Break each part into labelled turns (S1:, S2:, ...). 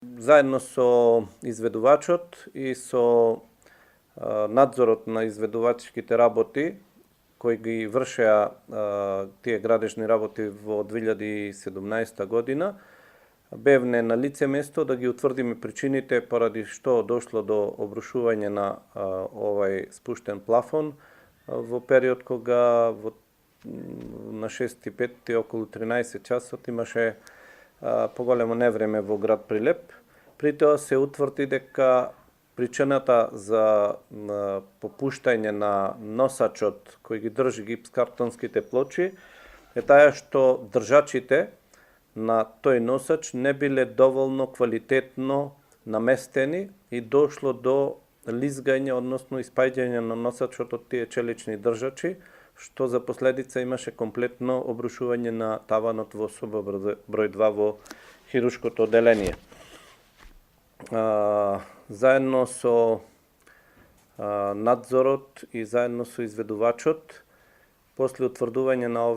S1: Заедно со изведувачот и со надзорот на изведувачките работи, кои ги вршеа тие градежни работи во 2017 година, бевне на лице место да ги утврдиме причините поради што дошло до обрушување на овај спуштен плафон во период кога на 6.5 околу 13 часот имаше поголемо невреме во град Прилеп. При тоа се утврди дека причината за попуштање на носачот кој ги држи гипскартонските плочи е таа што држачите на тој носач не биле доволно квалитетно наместени и дошло до лизгање, односно испаѓање на носачот од тие челични држачи, што за последица имаше комплетно обрушување на таванот во соба број 2 во хируршкото одделение. Заедно со надзорот и заедно со изведувачот, после утврдување на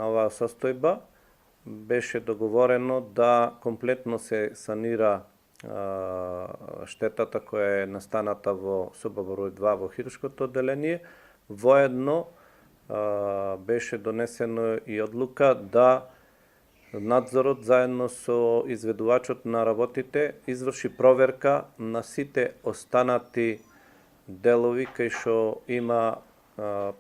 S1: оваа состојба, беше договорено да комплетно се санира штетата која е настаната во соба број 2 во хируршкото одделение. Воедно беше донесено и одлука да надзорот заедно со изведувачот на работите изврши проверка на сите останати делови кај што има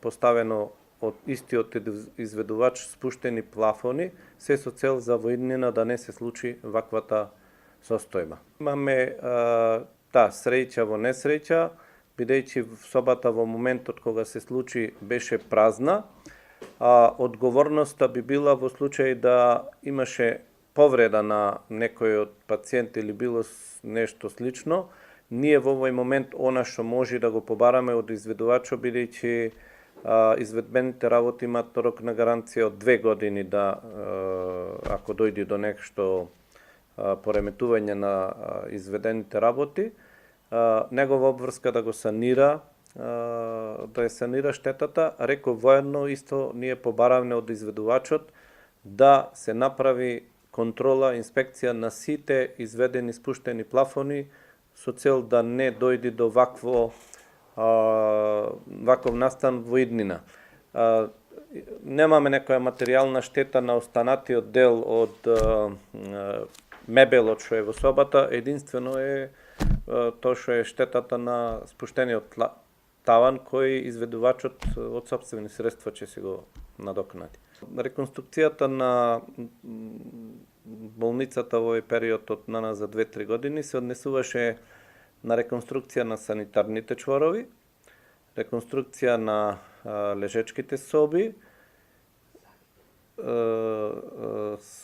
S1: поставено од истиот изведувач спуштени плафони, се со цел за во иднина да не се случи ваквата состојба. Имаме среќа во несреќа, бидејќи собата во моментот кога се случи беше празна, одговорноста би била во случај да имаше повреда на некој од пациент или било нешто слично, ние во овој момент она што може да го побараме од изведувачот, бидејќи изведбените работи имаат рок на гаранција од 2 години да ако дојде до нешто пореметување на изведените работи, негова обврска да го санира, да ја санира штетата, реков воедно исто ние побаравме од изведувачот да се направи контрола, инспекција на сите изведени спуштени плафони со цел да не дојде до ваков настан во иднина. Немаме некоја материјална штета на останатиот дел од мебелот што е во собата, единствено е тоа што е штетата на спуштениот таван кој изведувачот од сопствени средства ќе се го надокнади. Реконструкцијата на болницата во овој период од за 2-3 години се однесуваше на реконструкција на санитарните чворови, реконструкција на лежечките соби,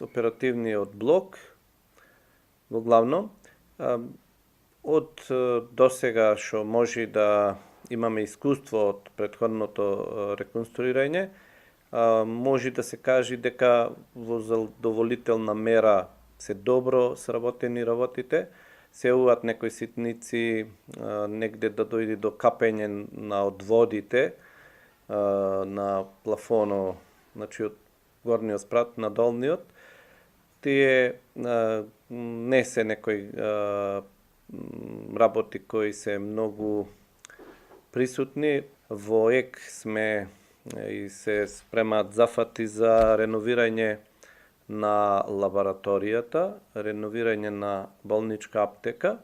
S1: оперативниот блок, во главно. Од досега што може да имаме искуство од претходното реконструирање, може да се каже дека во задоволителна мера се добро сработени работите, се јавуваат некои ситници, негде да дојде до капење на одводите на плафоно, значи од горниот спрат на долниот. Тие не се некои работи кои се многу присутни. Во ЕК сме и се спремаат зафати за реновирање на лабораторијата, реновирање на болничка аптека,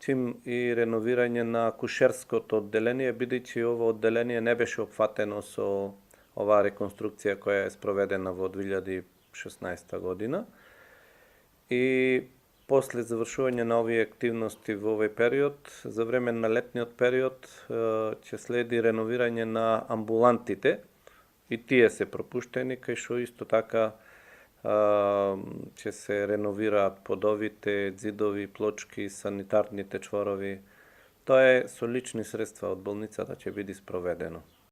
S1: чим и реновирање на акушерското одделение, бидејќи ово одделение не беше опфатено со оваа реконструкција која е спроведена во 2016 година. И после завршување на овие активности во овој период, за време на летниот период, ќе следи реновирање на амбулантите, и тие се пропуштени, кај што исто така ќе се реновираат подовите, ѕидови, плочки, санитарните чворови. Тоа е со лични средства од болницата ќе биде спроведено.